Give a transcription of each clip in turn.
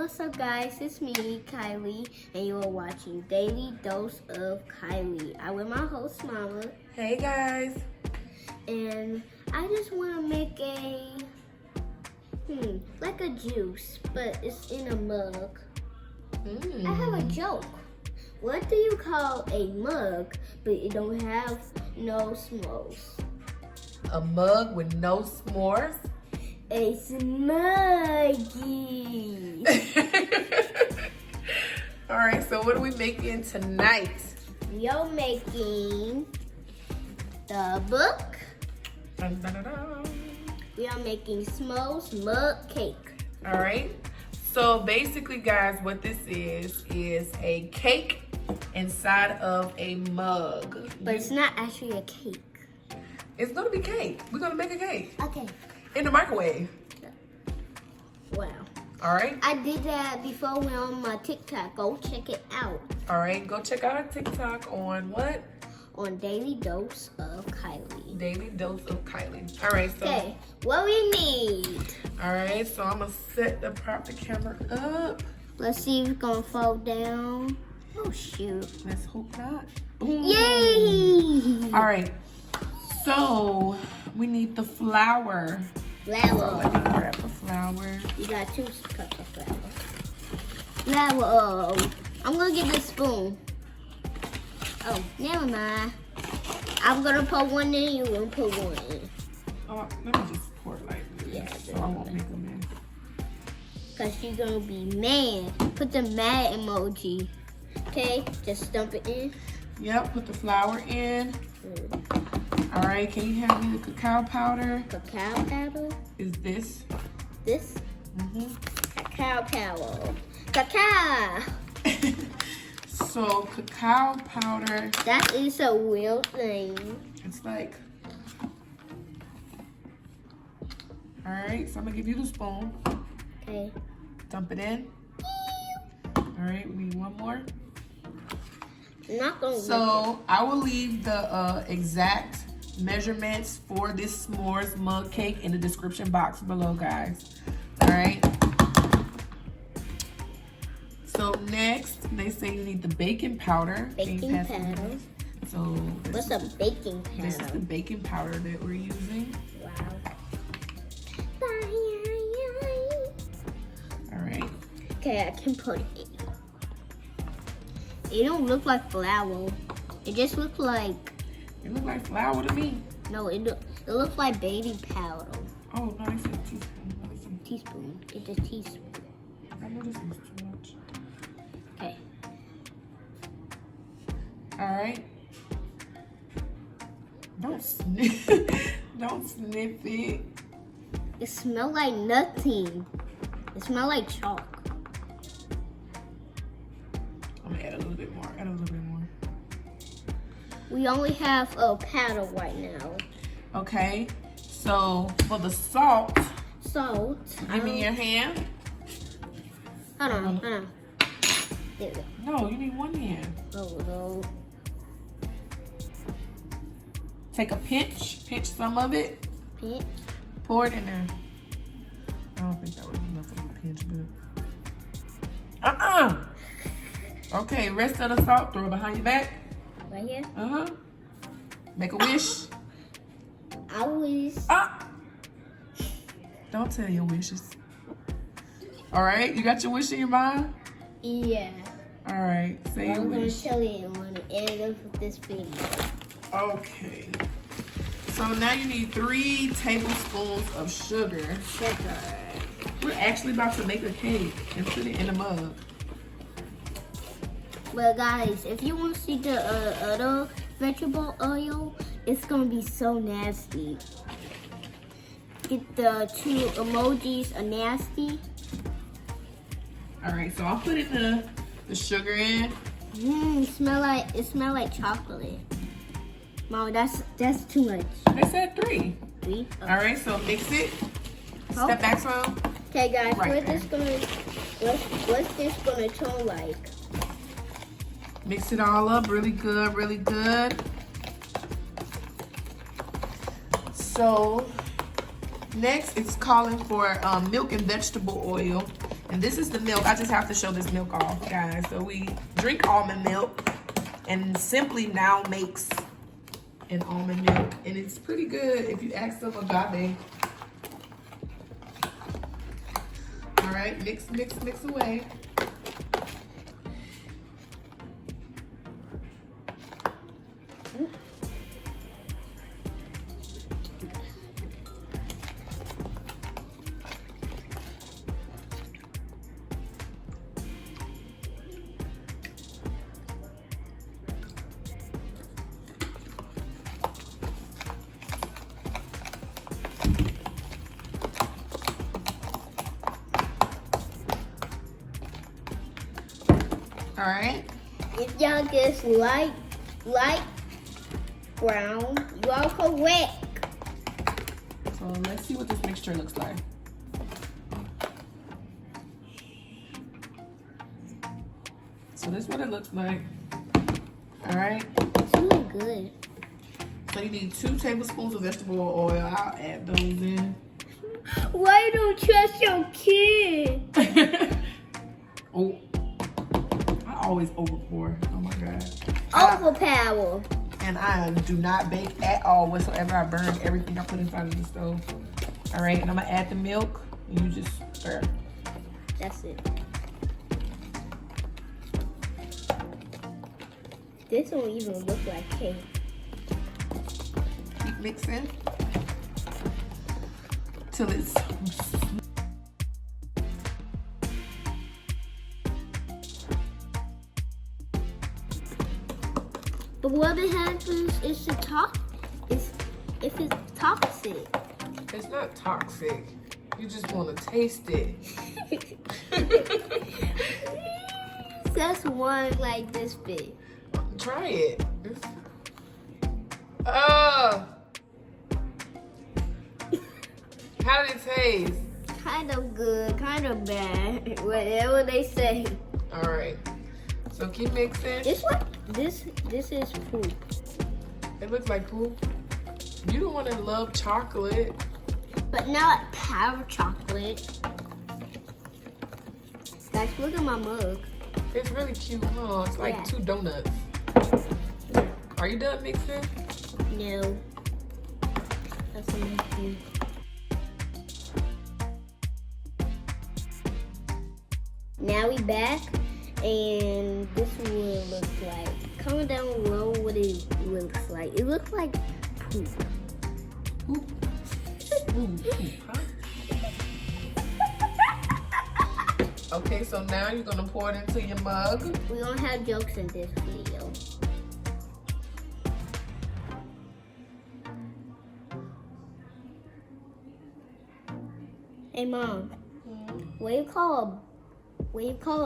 what's up guys? It's me, Kylie, and you are watching Daily Dose of Kylie. I'm with my host, Mama. Hey guys. And I just want to make like a juice, but it's in a mug. I have a joke. What do you call a mug, but it don't have no s'mores? A mug with no s'mores? A smuggy. All right, so what are we making tonight? We are making the book. Dun, dun, dun, dun. We are making s'mores mug cake. All right. So basically, guys, what this is a cake inside of a mug. But it's not actually a cake. It's gonna be cake. We're gonna make a cake Okay. in the microwave. Wow. All right. I did that before we on my TikTok. Go check it out. All right. Go check out our TikTok on what? On Daily Dose of Kylie. Daily Dose of Kylie. All right. So. Okay. What we need? All right. So I'm gonna prop the camera up. Let's see if it's gonna fall down. Oh shoot. Let's hope not. Yay! All right. So we need the flour. So let me Flour. grab the flour. You got 2 cups of flour. Flour. I'm gonna get this spoon. Oh, never mind. I'm gonna put one in, you gonna put one in. Oh, let me just pour it like this, Yeah, so I won't make a mess. Cause you're gonna be mad. Put the mad emoji. Okay, just dump it in. Yep, put the flour in. All right, can you hand me the cacao powder? Cacao powder. Is this? This cacao powder. Cacao. So cacao powder, That is a real thing. it's like, all right, so I'm gonna give you the spoon. Okay. Dump it in. All right, we need one more. I'm not gonna. So I will leave the exact measurements for this s'mores mug cake in the description box below, guys. All right. So next, they say you need the baking powder. Can you Baking pass me powder. that? So What's a baking powder? this is the baking powder that we're using. Wow. All right. Okay, I can put it in. It don't look like flour. It just looks like, It looks like flour to me. no, it looks like baby powder. Oh, no, it's a teaspoon. Let me see. Teaspoon. It's a teaspoon. I know this is too much. Okay. All right. Don't sniff. Don't sniff it. It smells like nothing. It smells like chalk. I'm gonna add a little bit more. Add a little bit more. We only have a powder right now. Okay. So for the salt, Salt. give me your hand. Hold on. There we go. No, you need one hand. Oh no. Take a pinch some of it, Pinch. pour it in there. I don't think that was enough of a pinch, but. Okay, rest of the salt, throw it behind your back. Right here. Make a wish. I wish. Don't tell your wishes. All right, you got your wish in your mind? Yeah. All right, say your I'm gonna wish. tell you when the end of this video. Okay. So now you need 3 tablespoons of sugar. Sugar. We're actually about to make a cake and put it in a mug. Well, guys, if you want to see the other vegetable oil, it's gonna be so nasty. Get the 2 emojis are nasty. All right, so I'll put the sugar in. It smell like chocolate. Mom, that's too much. They said 3. 3. All right, so mix it. Step back some. Okay, guys, Right what's this gonna turn like? Mix it all up really good, really good. So next, it's calling for milk and vegetable oil. And this is the milk. I just have to show this milk off, guys. So we drink almond milk, and Simply now makes an almond milk, and it's pretty good if you ask them agave. All right, mix, mix, mix away. All right. If y'all guess light brown, you are correct. So let's see what this mixture looks like. So this is what it looks like. All right. It's really good. So you need 2 tablespoons of vegetable oil. I'll add those in. Why you don't trust your kid? Oh, I always overpour. Oh my God. Overpower. And I do not bake at all whatsoever. I burn everything I put inside of the stove. All right, and I'm gonna add the milk, and you just stir. That's it. This don't even look like cake. Keep mixing till it's But what it happens is if it's toxic. It's not toxic. You just want to taste it. That's one like this big. Try it. Oh. How did it taste? Kind of good, kind of bad. Whatever they say. All right. So keep mixing. This is poop. It looks like poop. You don't want to love chocolate. But not powder chocolate. Guys, look at my mug. It's really cute, huh? It's like 2 donuts. Are you done mixing? No. That's amazing. Now we back, and this is what it looks like. Comment down below what it looks like. It looks like poop. Poop. Poop, huh? Okay, so now you're gonna pour it into your mug. We don't have jokes in this video. Hey Mom, what do you call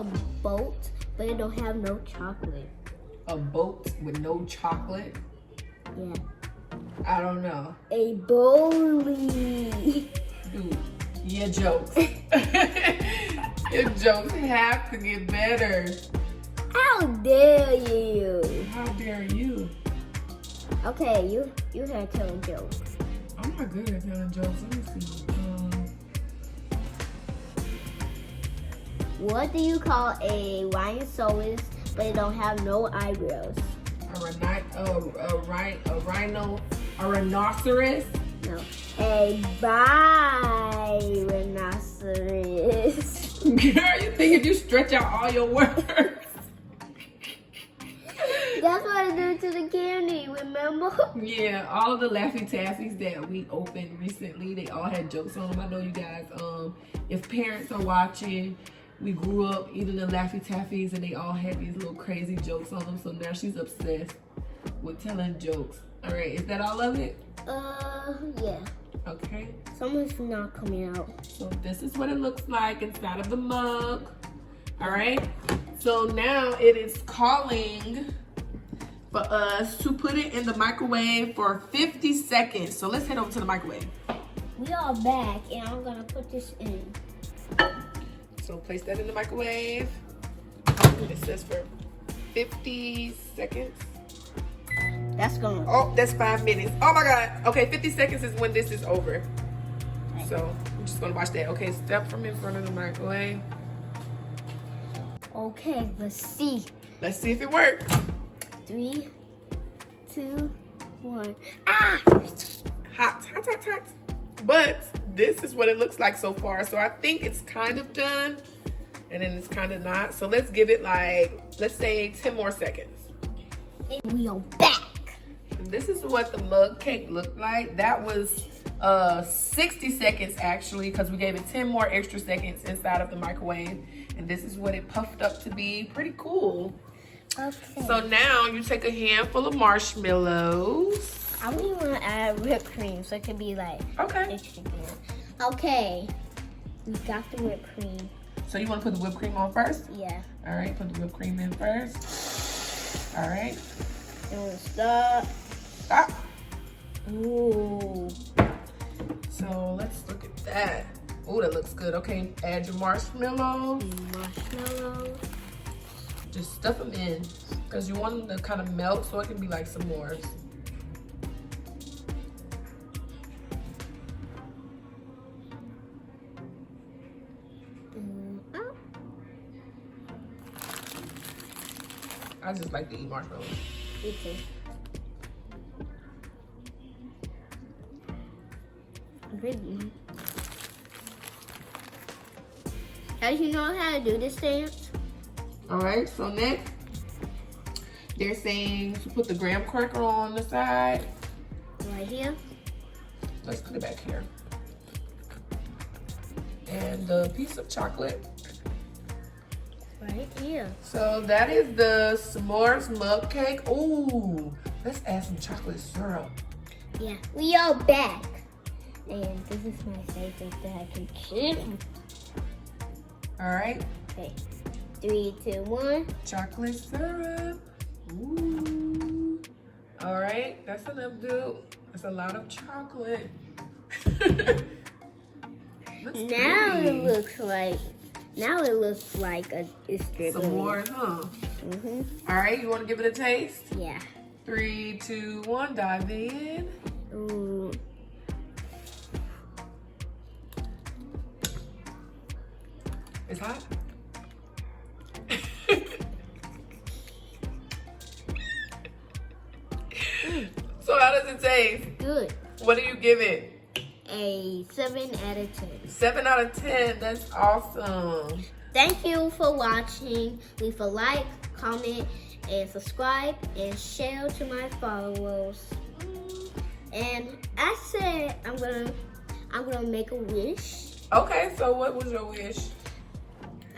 a boat, but it don't have no chocolate? A boat with no chocolate? Yeah. I don't know. A bowlie. Dude, your jokes. Your jokes have to get better. How dare you? How dare you? Okay, you had to tell a joke. I'm not good at telling jokes. Let me see. What do you call a rhinoceros, but it don't have no eyebrows? A rhinoceros? No. A rhinoceros. Girl, you think if you stretch out all your words? That's what I do to the candy, remember? Yeah, all of the Laffy Taffies that we opened recently, they all had jokes on them. I know you guys, if parents are watching, we grew up eating the Laffy Taffies and they all had these little crazy jokes on them. So now she's obsessed with telling jokes. All right, is that all of it? Yeah. Okay. Someone's not coming out. So this is what it looks like inside of the mug. All right. So now it is calling for us to put it in the microwave for 50 seconds. So let's head over to the microwave. We are back, and I'm gonna put this in. So place that in the microwave. It says for 50 seconds. That's gonna. Oh, that's 5 minutes. Oh my God. Okay, 50 seconds is when this is over. So I'm just gonna watch that. Okay, step from in front of the microwave. Okay, let's see. Let's see if it works. 3, 2, 1. Hot. But this is what it looks like so far. So I think it's kind of done, and then it's kind of not. So let's give it like, let's say 10 more seconds. And we are back. This is what the mug cake looked like. That was 60 seconds actually, because we gave it 10 more extra seconds inside of the microwave. And this is what it puffed up to be. Pretty cool. Okay. So now you take a handful of marshmallows. I really want to add whipped cream so it can be like extra good. Okay, we got the whipped cream. So you want to put the whipped cream on first? Yeah. All right, put the whipped cream in first. All right. And we'll stop. Stop. Ooh. So let's look at that. Oh, that looks good. Okay, add your marshmallows. Marshmallows. Just stuff them in because you want them to kind of melt so it can be like s'mores. I just like to eat marshmallows. Me too. Really? How do you know how to do this dance? All right, so next, they're saying to put the graham cracker on the side. Right here? Let's put it back here. And the piece of chocolate. Right here. So that is the s'mores mug cake. Ooh, let's add some chocolate syrup. Yeah, we are back. And this is my favorite that I can keep. All right. Okay, 3, 2, 1. Chocolate syrup. Ooh. All right, that's enough, dude. That's a lot of chocolate. Now it looks like it's dribbling. Some more, huh? Mhm. All right, you want to give it a taste? Yeah. 3, 2, 1, dive in. Ooh. It's hot. So how does it taste? Good. What do you give it? A 7 out of 10. 7 out of 10. That's awesome. Thank you for watching. Leave a like, comment, and subscribe, and share to my followers. And I said I'm gonna make a wish. Okay, so what was your wish?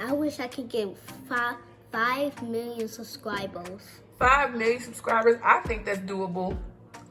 I wish I could get 5 million subscribers. 5 million subscribers. I think that's doable.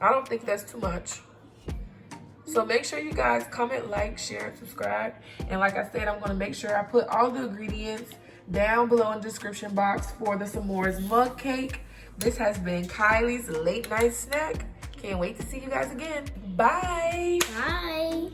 I don't think that's too much. So make sure you guys comment, like, share, and subscribe. And like I said, I'm going to make sure I put all the ingredients down below in the description box for the s'mores mug cake. This has been Kylie's late night snack. Can't wait to see you guys again. Bye. Bye.